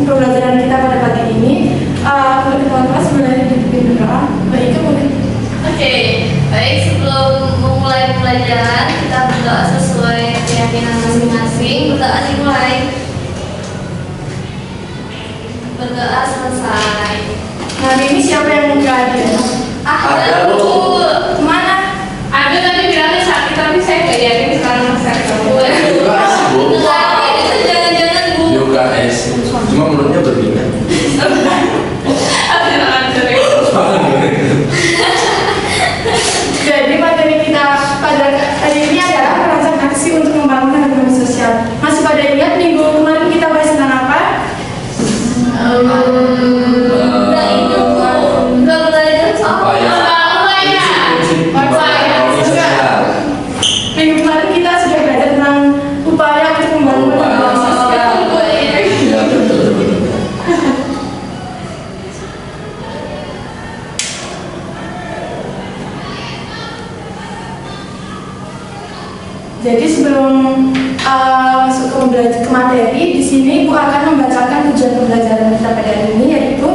pembelajaran kita pada pagi ini. Untuk ketua kelas boleh dipimpin berdoa. Baik, boleh. Oke, baik, sebelum memulai pembelajaran kita berdoa sesuai keyakinan masing-masing. Berdoa dimulai. Berdoa selesai. Hari ini siapa yang nggak ada? Ada Bu. Kemana? Ada tadi bilangnya sakit tapi saya nggak yakin sekarang masih sakit. UKS Bu. Enggak, itu jangan-jangan Bu. Di UKS. Cuma menurutnya berminat. Jadi materi kita pada hari ini adalah merancang aksi untuk membangun harmoni sosial. Masih pada ingat minggu kemarin kita bahas tentang apa? Enggak itu Bu. Enggak belajar soal Minggu kemarin kita sudah belajar tentang upaya untuk membangun harmoni sosial. Iya, betul. Jadi sebelum masuk ke materi, di sini Bu akan membacakan tujuan pembelajaran kita pada hari ini, yaitu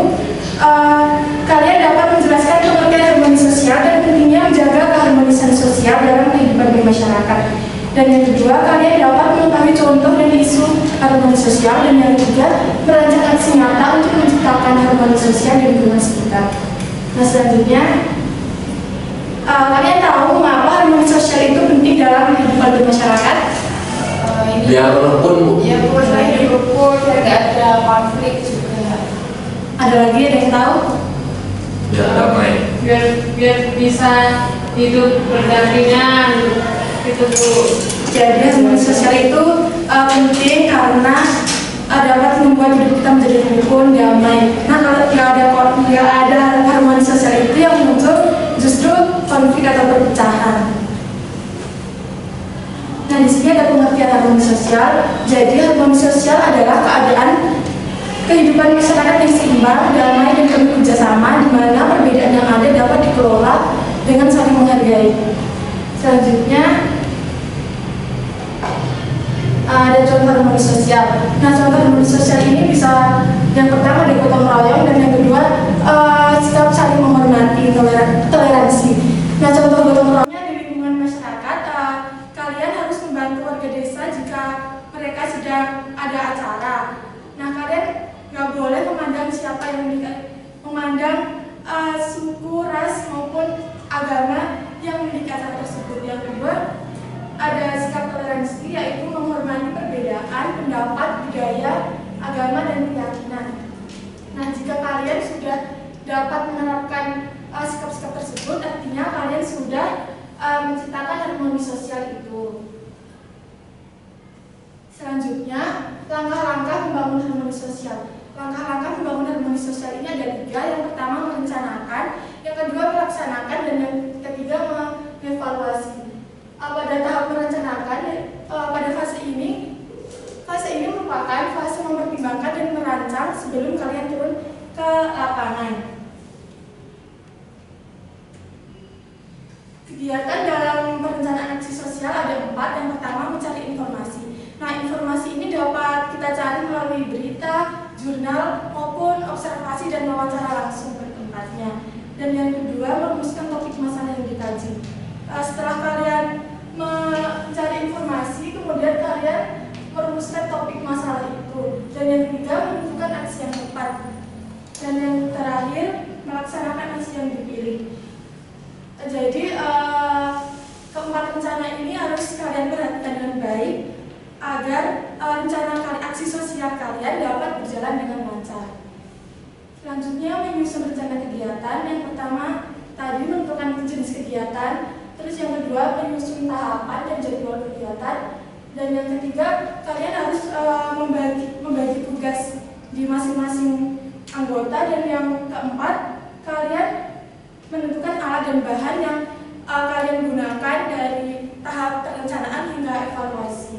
kalian dapat menjelaskan pengertian harmoni sosial dan pentingnya menjaga keharmonisan sosial dalam kehidupan bermasyarakat. Dan yang kedua, kalian dapat mengetahui contoh dan isu harmoni sosial. Dan yang ketiga, merancang aksi nyata untuk menciptakan harmoni sosial di lingkungan sekitar. Nah, selanjutnya, kalian tahu mengapa harmoni sosial itu penting dalam kehidupan bermasyarakat? Biar rukun Bu. Ya Bu, saya rukun, nggak ada konflik juga. Ada lagi ada yang tahu? Biar damai. Biar bisa hidup berdampingan gitu Bu. Jadi harmoni sosial itu penting karena dapat membuat hidup kita menjadi rukun, damai. Nah, kalau nggak ada harmoni sosial itu yang muncul justru konflik atau perpecahan. Nah, di sini ada pengertian harmoni sosial. Jadi harmoni sosial adalah keadaan kehidupan masyarakat yang seimbang, damai, dan penuh kerjasama, di mana perbedaan yang ada dapat dikelola dengan saling menghargai. Selanjutnya ada contoh harmoni sosial. Nah, contoh harmoni sosial ini bisa yang pertama ada gotong royong, dan yang kedua sikap saling menghormati, toleransi. Nah, contoh gotong royongnya di lingkungan masyarakat, kalian harus membantu warga desa jika mereka sedang ada acara. Nah, kalian nggak boleh memandang siapa yang memandang suku, ras maupun agama yang memiliki acara tersebut. Yang kedua ada sikap toleransi, yaitu menghormati perbedaan pendapat, budaya, agama, dan keyakinan. Nah, jika kalian sudah dapat menerapkan sikap-sikap tersebut, artinya kalian sudah menciptakan harmoni sosial itu. Selanjutnya, langkah-langkah membangun harmoni sosial. Langkah-langkah membangun harmoni sosial ini ada 3. Yang pertama merencanakan, yang kedua melaksanakan, dan yang ketiga mengevaluasi. Pada tahap merencanakan, pada fase ini merupakan fase mempertimbangkan dan merancang sebelum kalian turun ke lapangan. Kegiatan dalam perencanaan aksi sosial ada 4. Yang pertama mencari informasi. Nah, informasi ini dapat kita cari melalui berita, jurnal, maupun observasi dan wawancara langsung ke tempatnya. Dan yang kedua merumuskan topik masalah yang dikaji. Setelah kalian mencari informasi, kemudian kalian merumuskan topik masalah itu. Dan yang ketiga menentukan aksi yang tepat. Dan yang terakhir melaksanakan aksi yang dipilih. Jadi keempat rencana ini harus kalian perhatikan dengan baik agar rencana aksi sosial kalian dapat berjalan dengan lancar. Selanjutnya menyusun rencana kegiatan. Yang pertama tadi menentukan jenis kegiatan, terus yang kedua menyusun tahapan dan jadwal kegiatan, dan yang ketiga kalian harus membagi tugas di masing-masing anggota, dan yang keempat kalian menentukan alat dan bahan yang kalian gunakan dari tahap perencanaan hingga evaluasi.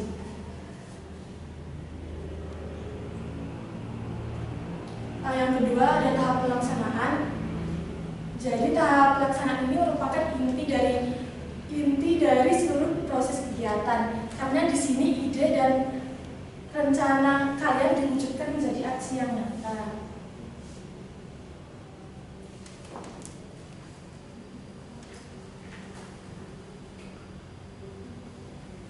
Yang kedua ada tahap pelaksanaan. Jadi tahap pelaksanaan ini merupakan inti dari seluruh proses kegiatan. Karena di sini ide dan rencana kalian diwujudkan menjadi aksi aksi yang nyata.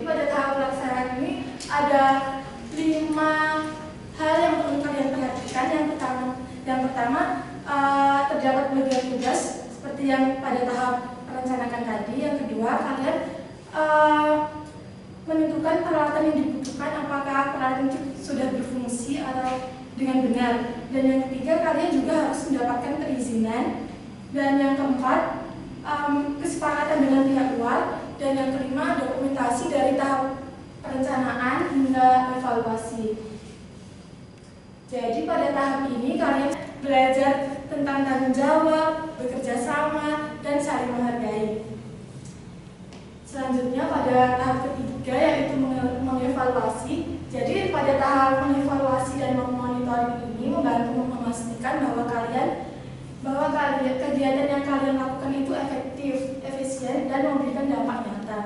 Pada tahap pelaksanaan ini ada 5 hal yang perlu kalian perhatikan. Yang pertama terdapat bagian tugas seperti yang pada tahap perencanaan tadi. Yang kedua, kalian menentukan peralatan yang dibutuhkan, apakah peralatan itu sudah berfungsi atau dengan benar. Dan yang ketiga, kalian juga harus mendapatkan perizinan. Dan yang keempat, kesepakatan dengan pihak luar. Dan yang kelima, dokumentasi dari tahap perencanaan hingga evaluasi. Jadi pada tahap ini kalian belajar tentang tanggung jawab, bekerja sama, dan saling menghargai. Selanjutnya pada tahap ketiga yaitu mengevaluasi. Jadi pada tahap mengevaluasi dan memonitoring ini membantu memastikan bahwa kegiatan yang kalian lakukan itu efektif, efisien, dan memberikan dampak nyata.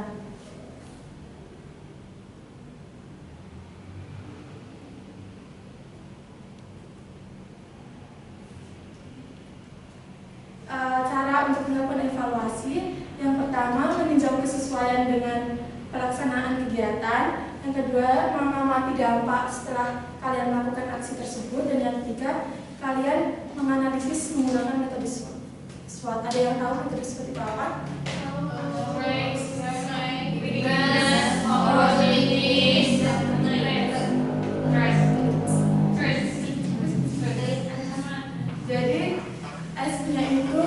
Cara untuk melakukan evaluasi, yang pertama meninjau kesesuaian dengan pelaksanaan kegiatan, yang kedua mengamati dampak setelah kalian melakukan aksi tersebut, dan yang ketiga kalian menganalisis menggunakan metode SWOT. Ada yang tahu metode SWOT itu apa? Jadi S-nya itu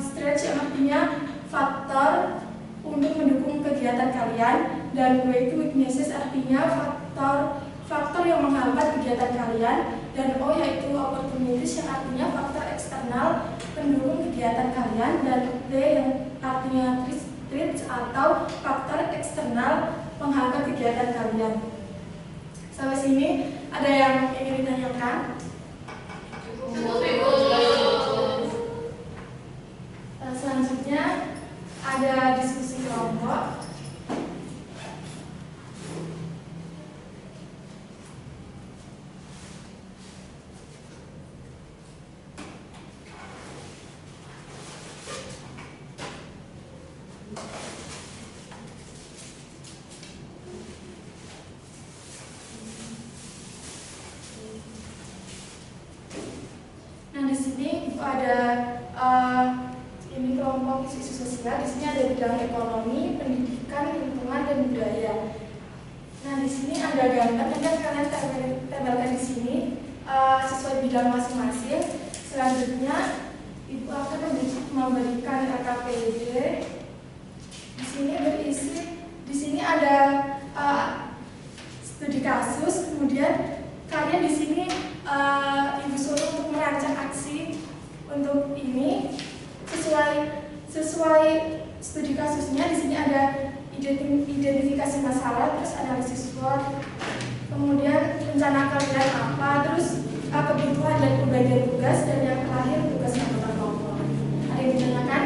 stretch, yang artinya faktor untuk mendukung kegiatan kalian, dan W itu weaknesses, artinya faktor yang menghambat kegiatan kalian, dan O yaitu opportunities, yang artinya faktor eksternal pendukung kegiatan kalian, dan T yang artinya threats atau faktor eksternal penghambat kegiatan kalian. Sampai sini ada yang ingin ditanyakan? Selanjutnya ada diskusi kelompok. Nah, di sini Ibu ada ini kelompok isu sosial. Di sini ada bidang ekonomi, pendidikan, lingkungan, dan budaya. Nah, di sini ada gambar, nanti kalian tempelkan di sini sesuai bidang masing-masing. Selanjutnya Ibu akan memberikan RKPD. Di sini di sini ada studi kasus. Kemudian kalian di sini Ibu suruh untuk merancang aksi untuk ini sesuai studi kasusnya. Di sini ada identifikasi masalah, terus analisis SWOT, kemudian rencana kalian apa, terus kebutuhan dan pembagian tugas, dan yang terakhir tugas anggota kelompok. Ada yang ditanyakan?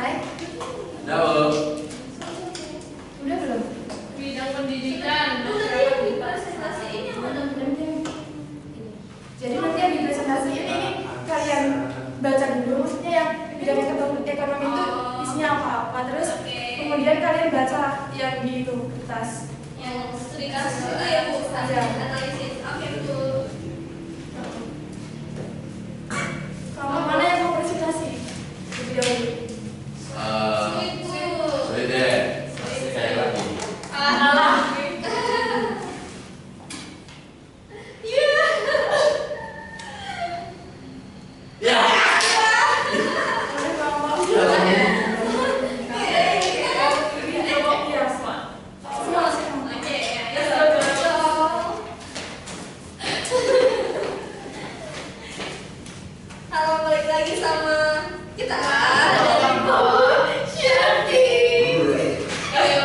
selesai? Udah belum? Udah belum? Bidang pendidikan. Udah presentasi ini yang mana? Jadi nanti yang di presentasi ini kalian baca dulu, maksudnya yang bidang ekonomi itu isinya apa-apa, terus kemudian kalian baca yang di itu kertas. Yang studi kasus itu ya Bu, Ada. analisis. Oke Bu. Kamu mana yang mau presentasi? Lebih dahulu. Sweet Bu. Sulit deh. Sekali lagi. Alah. Iya. Ya. Boleh kamu mau? Ya. Iya, semua. Semua sih. Oke, ya. Halo, balik lagi sama kita. Ibu Shanti. Ayo.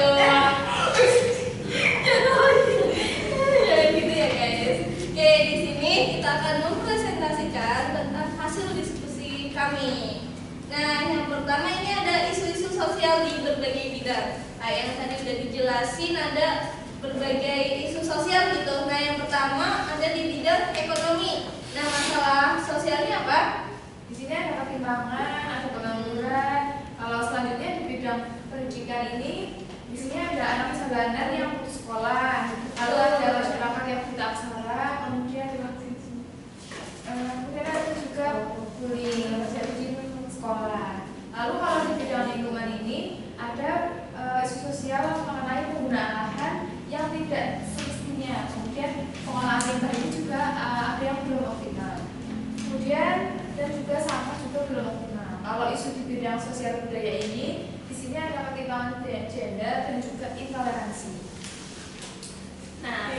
Ya gitu ya guys. Oke, di sini kita akan mempresentasikan tentang hasil diskusi kami. Nah, yang pertama ini ada isu-isu sosial di berbagai bidang. Nah, yang tadi sudah dijelasin ada berbagai isu sosial gitu. Nah, yang pertama ada di bidang ekonomi. Nah, masalah sosialnya apa? Di sini ada pertimbangan, ada pengangguran. Kalau selanjutnya di bidang pendidikan ini, di sini ada anak jalanan yang putus sekolah, lalu ada masyarakat yang buta aksara, kemudian ada juga bullying terjadi di sekolah. Lalu kalau di bidang lingkungan ini ada isu sosial mengenai penggunaan lahan yang tidak semestinya. Kemudian pengolahan limbah ini juga ada yang belum optimal. Kemudian dan juga sampah juga belum optimal. Kalau isu di bidang sosial budaya ini, di sini ada pertimbangan gender dan juga intoleransi. Nah,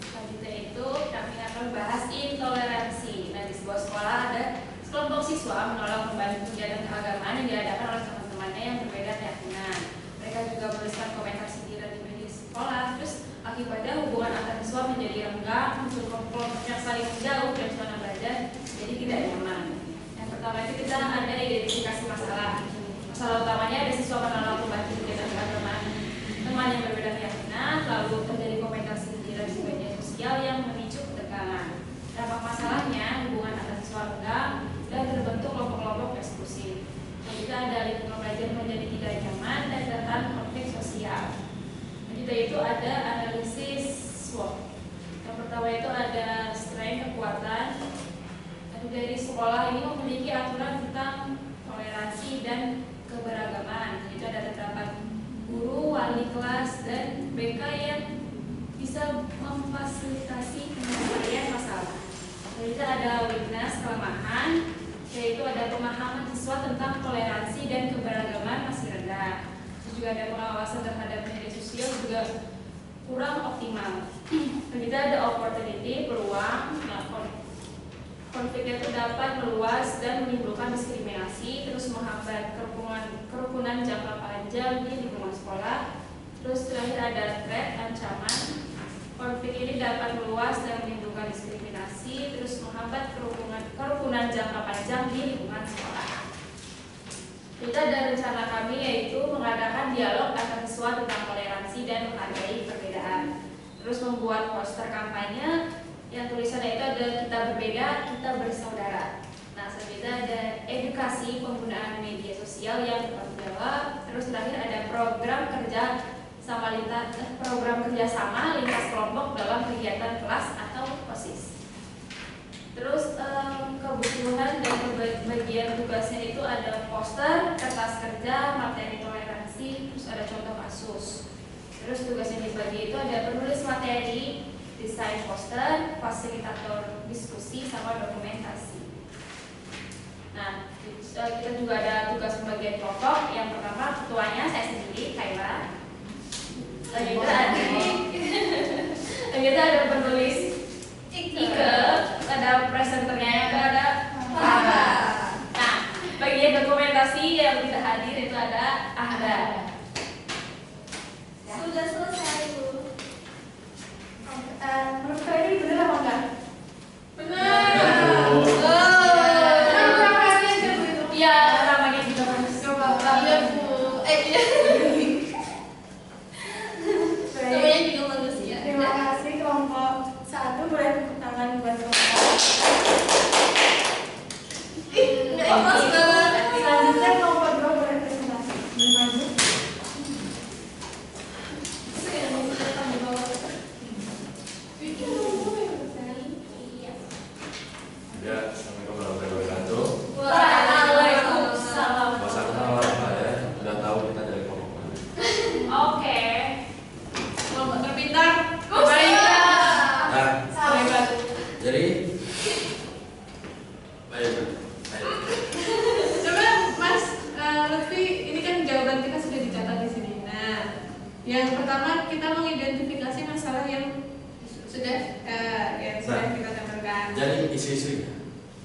selanjutnya itu kami akan bahas intoleransi. Nah, di sebuah sekolah ada sekelompok siswa menolak membantu kegiatan keagamaan yang diadakan oleh teman-temannya yang berbeda keyakinan. Mereka juga menuliskan komentar sindiran di media sekolah. Terus akibatnya hubungan antar siswa menjadi renggang, muncul kelompok yang saling menjauh dan suasana belajar jadi tidak nyaman. Yang pertama itu kita ada identifikasi masalah. Masalah utamanya ada siswa menolak membantu kegiatan keagamaan teman yang berbeda keyakinan, lalu terjadi komentar sindiran di media sosial yang memicu ketegangan. Dampak masalahnya hubungan antar siswa renggang dan terbentuk kelompok-kelompok eksklusif. Juga ada lingkungan belajar menjadi tidak nyaman dan rentan konflik sosial. Kita itu ada analisis SWOT. Yang pertama itu ada strength, kekuatan. Dari sekolah ini memiliki aturan tentang toleransi dan keberagaman. Itu ada terdapat guru, wali kelas, dan BK yang bisa memfasilitasi penyelesaian masalah. Kita ada weakness, kelemahan, yaitu ada pemahaman siswa tentang toleransi dan keberagaman masih rendah. Terus juga ada pengawasan terhadap media sosial juga kurang optimal. Dan kita ada opportunity, peluang, konflik itu dapat meluas dan menimbulkan diskriminasi, terus menghambat kerukunan jangka panjang di lingkungan sekolah. Terus terakhir ada threat, ancaman. Konflik ini dapat meluas dan menimbulkan diskriminasi, terus menghambat kerukunan jangka panjang di lingkungan sekolah. Kita ada rencana kami yaitu mengadakan dialog antar siswa tentang toleransi dan menghargai perbedaan. Terus membuat poster kampanye yang tulisannya itu ada kita berbeda, kita bersaudara. Nah, selanjutnya ada edukasi penggunaan media sosial yang bertanggung jawab. Terus terakhir ada program kerjasama lintas kelompok dalam kegiatan kelas atau OSIS. Terus kebutuhan dan bagian tugasnya itu ada poster, kertas kerja, materi toleransi, terus ada contoh kasus. Terus tugas yang dibagi itu ada penulis materi, desain poster, fasilitator diskusi, sama dokumentasi. Nah, kita juga ada tugas pembagian kelompok. Yang pertama ketuanya saya sendiri, Kaila. Kita ada penulis Ike, ada presenternya yang ada Farah. Nah, bagian dokumentasi yang tidak hadir itu ada Ahda. Sudah selesai Bu. Menurut kalian ini benar apa enggak? Iya, namanya juga harus. Coba Iya Bu. Iya. Namanya juga manusia. Terima kasih kelompok 1, boleh tepuk tangan buat kelompok. Nggak ikhlas banget. Selanjutnya kelompok 2 boleh presentasi. Maju. Ya, assalamualaikum warahmatullahi wabarakatuh. Waalaikumsalam. Gak usah kenal lah ya, udah tahu kita dari kelompok mana. Oke. Kelompok terpintar. Baik. Nah, Hebat. jadi baik. Coba Mas Lutfi, ini kan jawaban kita sudah dicatat di sini. Nah, yang pertama kita mengidentifikasi masalah yang sudah kita dapatkan. Jadi isu-isu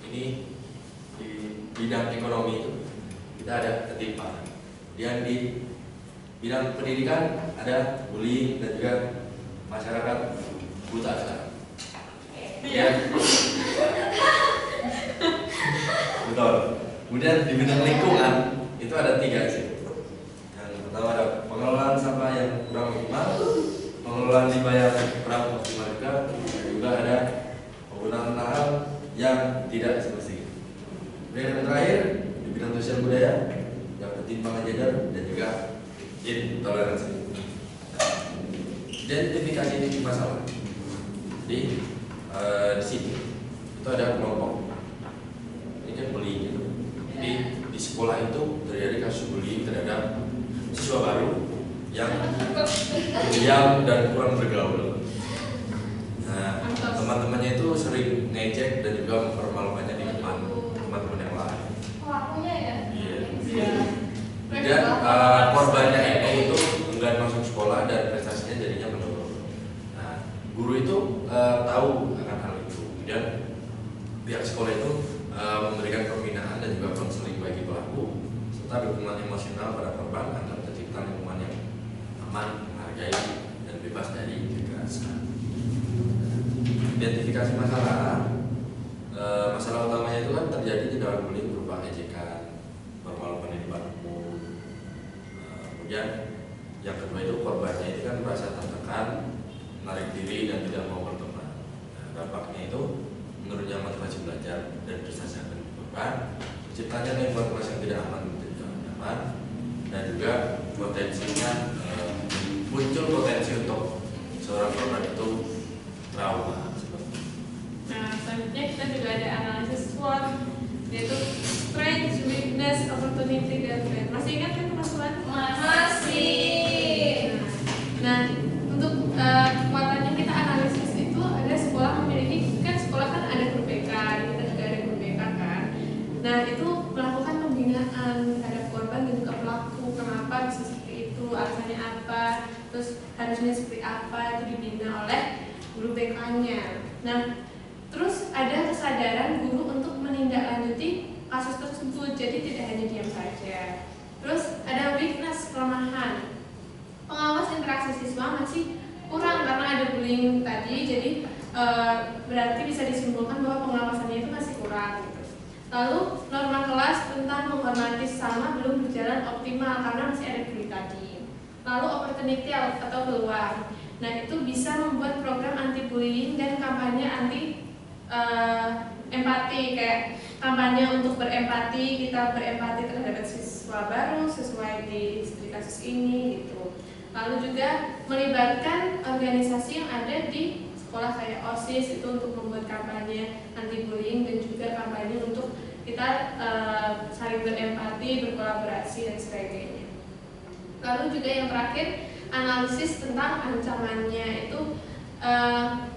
ini di bidang ekonomi itu kita ada ketimpangan. Yang di bidang pendidikan ada bullying dan juga masyarakat buta sekarang. Ya. Betul. Kemudian di bidang lingkungan itu ada 3 sih. Yang pertama ada pengelolaan sampah yang kurang optimal, pengelolaan limbah yang kurang optimal juga ada penggunaan lahan yang tidak semestinya. Dan yang terakhir di bidang sosial budaya yang ketimpangan gender dan juga intoleransi. Identifikasi masalah. Jadi di sini itu ada kelompok. Ini kan bullying gitu. Jadi di sekolah itu terjadi kasus bullying terhadap siswa baru yang diam dan kurang bergaul. Nah, teman-temannya itu sering ngejek dan juga mempermalukannya di depan teman-teman yang lain. Pelakunya ya. Iya. Dan korbannya ini itu enggan masuk sekolah dan prestasinya jadinya menurun. Nah, guru itu tahu akan hal itu. Kemudian pihak sekolah itu memberikan pembinaan dan juga konseling bagi pelaku serta dukungan emosional pada korban agar tercipta lingkungan yang aman, menghargai dan bebas dari kekerasan. Identifikasi masalah, masalah utamanya itu kan terjadi di dalam bullying berupa ejekan, permalukan di depan umum. Kemudian yang kedua itu korbannya itu kan merasa tertekan, menarik diri dan tidak mau berteman. Nah, dampaknya itu menurunnya motivasi belajar dan prestasi akan korban, terciptanya lingkungan kelas yang tidak aman dan tidak nyaman, dan juga potensinya muncul potensi untuk seorang korban itu trauma. Nah, selanjutnya kita juga ada analisis SWOT, yaitu strength, weakness, opportunity, dan threat. Masih ingat kan teman-teman? Masih. Nah, untuk kekuatannya kita analisis itu ada sekolah memiliki, kan sekolah kan ada guru BK, kita juga ada guru BK kan. Nah, itu melakukan pembinaan terhadap korban dan juga pelaku. Kenapa bisa seperti itu, alasannya apa, terus harusnya seperti apa, itu dibina oleh guru BK-nya. Nah, terus ada kesadaran guru untuk menindaklanjuti kasus tersebut, jadi tidak hanya diam saja. Terus ada weakness, kelemahan. Pengawas interaksi siswa masih kurang karena ada bullying tadi, jadi berarti bisa disimpulkan bahwa pengawasannya itu masih kurang. Gitu. Lalu norma kelas tentang menghormati sesama belum berjalan optimal karena masih ada bullying tadi. Lalu opportunity atau peluang. Nah, itu bisa membuat program anti bullying dan kampanye anti empati, kayak kampanye untuk berempati, kita berempati terhadap siswa baru sesuai di studi kasus ini gitu. Lalu juga melibatkan organisasi yang ada di sekolah kayak OSIS itu untuk membuat kampanye anti bullying dan juga kampanye untuk kita saling berempati, berkolaborasi dan sebagainya. Lalu juga yang terakhir analisis tentang ancamannya itu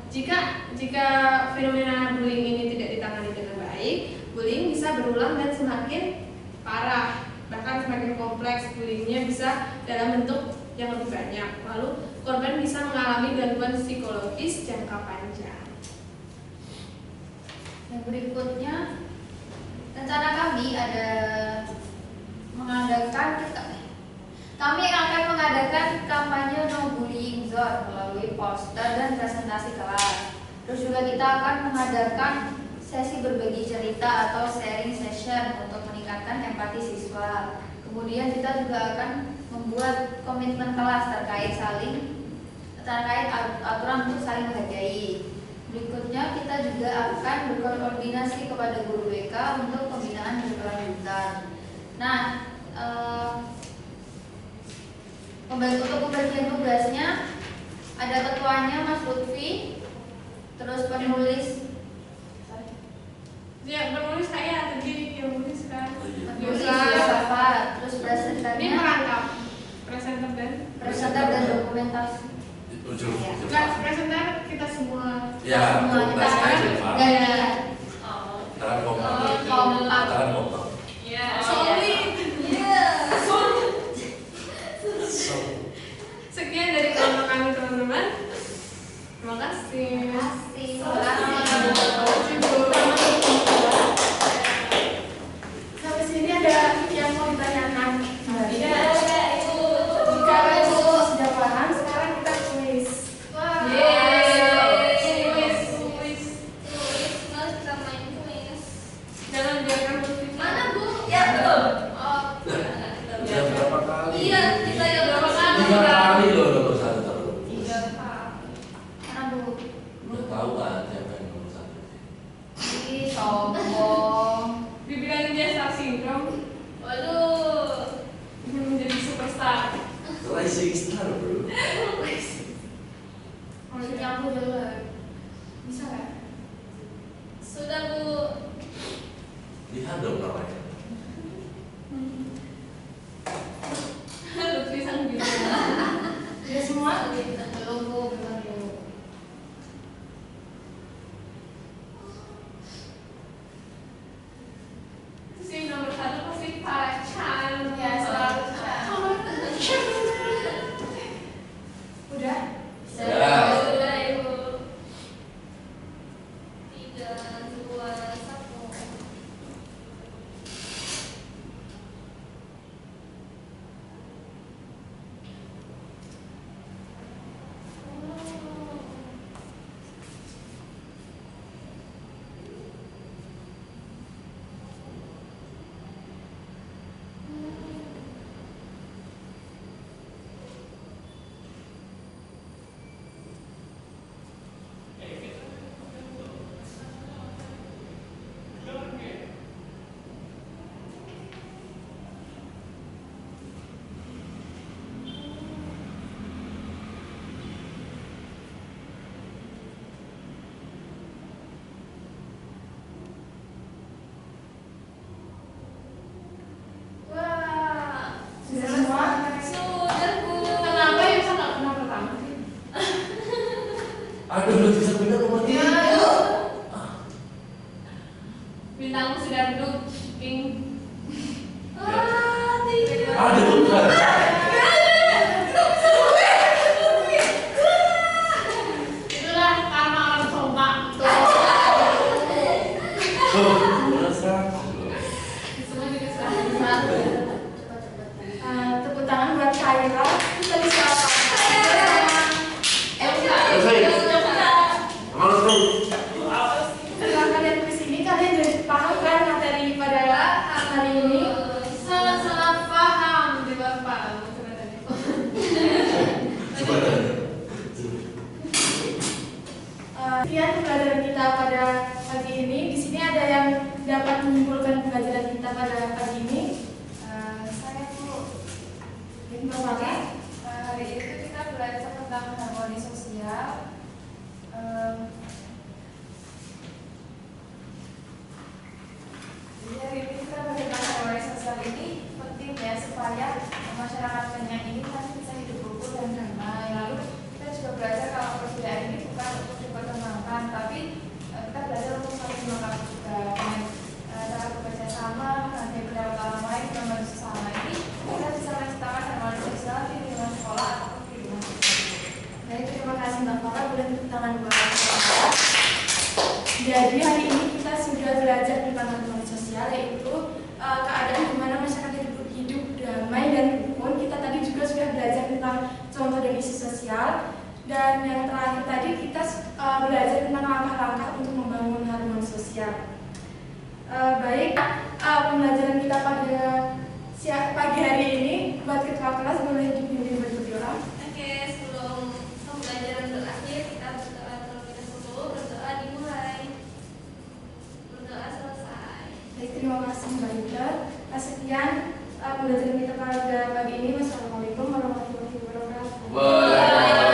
jika fenomena bullying ini tidak ditangani dengan baik, bullying bisa berulang dan semakin parah, bahkan semakin kompleks. Bullyingnya bisa dalam bentuk yang lebih banyak. Lalu korban bisa mengalami gangguan psikologis jangka panjang. Yang berikutnya, rencana kami ada kami akan mengadakan kampanye no bullying zone melalui poster dan presentasi kelas. Terus juga kita akan mengadakan sesi berbagi cerita atau sharing session untuk meningkatkan empati siswa. Kemudian kita juga akan membuat komitmen kelas terkait aturan untuk saling menghargai. Berikutnya kita juga akan berkoordinasi kepada guru BK untuk pembinaan berkelanjutan. Nah, untuk pembagian tugasnya ada ketuanya Mas Lutfi, terus penulis Ya, penulis saya tadi yang nulis kan. Yosafat, terus Ini presenternya merangkap presenter dan dokumentasi. Enggak, presenter kita semua. Ya, Semua kita kompak. Oh. Tangan kompak. Kompak. Tangan kompak. Ya. Solid. Iya. Sekian dari kelompok kami teman-teman. Terima kasih. Terima kasih. Sampai sini ada yang mau ditanyakan? Iya, Ibu. Jika Ibu sudah paham, sekarang kita kuis. Kuis. Mari kita main kuis. Jangan biarkan berpikir. Mana, Bu? Ya, belum. Oh. Udah berapa kali? Iya, kita yang berapa kali? 3 kali loh nomor 1 terus. Mana Bu? Udah tahu kan siapa yang nomor 1. Ih, sombong. Dibilangin dia star syndrome, Waduh. ingin menjadi superstar. Rising star bro. Maksudnya aku jelek. Bisa nggak? Sudah, Bu. Lihat dong namanya. Lutfi sang biru. Sudah semua? Belum Bu, belum Bu. Si nomor 1 pasti pacar. Ya, selalu Chan. Udah? Ya. Sudah, Ibu. 3, 2, 1. Wah. Sudah semua? Sudah, Bu. Kenapa yang saya nggak pernah pertama sih? Aduh, lu bisa bener nomor 3. Bintangku sudah redup, King. Wah, tidak. Aduh, bukan. Itulah karma orang sompak. Bener 100. Semua juga salah. Tepuk tangan buat Kayla. Kita bisa apa? Mana tuh? Setelah kalian kesini, kalian jadi paham kan materi pada hari ini? Salah paham di Bapak. Coba tadi. Sekian pembelajaran kita pada pagi ini. Di sini ada yang dapat menyimpulkan pembelajaran kita pada pagi ini. Saya Bu. Ini Bapak. Hari itu kita belajar tentang harmoni sosial. Jadi hari ini kita belajar tentang harmoni sosial ini penting ya supaya masyarakat Kenyang ini kan bisa hidup rukun dan damai. Lalu kita juga belajar kalau perbedaan ini bukan untuk dipertentangkan, tapi kita belajar untuk saling melengkapi juga dengan cara bekerja sama, menghargai pendapat orang lain, membantu sesama ini kita bisa menciptakan harmoni sosial di lingkungan sekolah ataupun di lingkungan sosial. Baik, terima kasih Mbak Farah. Boleh tepuk tangan buat Bapak. Jadi hari ini kita sudah belajar tentang harmoni sosial, yaitu keadaan di mana masyarakat hidup damai dan rukun. Kita tadi juga sudah belajar tentang contoh dan isu sosial. Dan yang terakhir tadi kita belajar tentang langkah-langkah untuk membangun harmoni sosial. Baik, pembelajaran kita pada pagi Sembaliter. Sekian pembelajaran kita pada pagi ini. Wassalamualaikum warahmatullahi wabarakatuh.